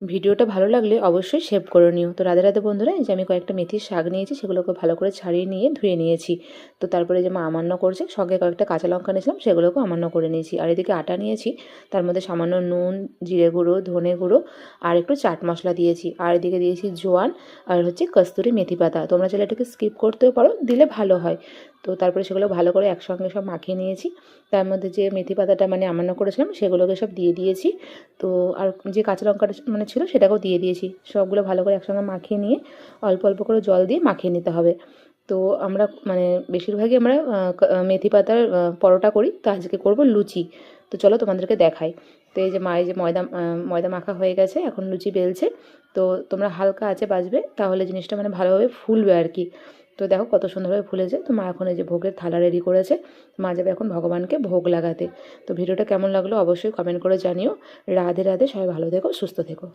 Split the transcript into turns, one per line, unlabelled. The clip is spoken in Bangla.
ভিডিওটা ভালো লাগলে অবশ্যই সেভ করে নিও। তো রাধে রাধে বন্ধুরা, এই যে আমি কয়েকটা মেথির শাক নিয়েছি, সেগুলোকে ভালো করে ছাড়িয়ে নিয়ে ধুয়ে নিয়েছি। তো তারপরে যে মা আমান্য করছে, সঙ্গে কয়েকটা কাঁচা লঙ্কা নিয়েছিলাম, সেগুলোকেও আমান্য করে নিয়েছি। আর এদিকে আটা নিয়েছি, তার মধ্যে সামান্য নুন, জিরে গুঁড়ো, ধনে গুঁড়ো আর একটু চাট মশলা দিয়েছি। আর এদিকে দিয়েছি জোয়ান আর হচ্ছে কস্তুরি মেথি পাতা। তোমরা চাইলে এটাকে স্কিপ করতেও পারো, দিলে ভালো হয়। তো তারপরে সেগুলো ভালো করে একসঙ্গে সব মাখিয়ে নিয়েছি। তার মধ্যে যে মেথি পাতাটা মানে আমান্য করেছিলাম, সেগুলোকে সব দিয়ে দিয়েছি। তো আর যে কাঁচা লঙ্কাটা মানে ছিল, সেটাকেও দিয়ে দিয়েছি। সবগুলো ভালো করে একসঙ্গে মাখিয়ে নিয়ে অল্প অল্প করে জল দিয়ে মাখিয়ে নিতে হবে। তো আমরা মানে বেশিরভাগই আমরা মেথি পাতার পরোটা করি, তো আজকে করব লুচি। তো চলো তোমাদেরকে দেখাই। তো এই যে মায়ের যে ময়দা মাখা হয়ে গেছে, এখন লুচি বেলছে। তো তোমরা হালকা আঁচে বাজবে, তাহলে জিনিসটা মানে ভালোভাবে ফুলবে আর কি। তো দেখো কত সুন্দরভাবে ফুলেছে। তো মা এখন এই যে ভোগের থালা রেডি করেছে, মা যাবে এখন ভগবানকে ভোগ লাগাতে। তো ভিডিওটা কেমন লাগলো অবশ্যই কমেন্ট করে জানিও। রাধে রাধে, সবাই ভালো থেকো, সুস্থ থেকো।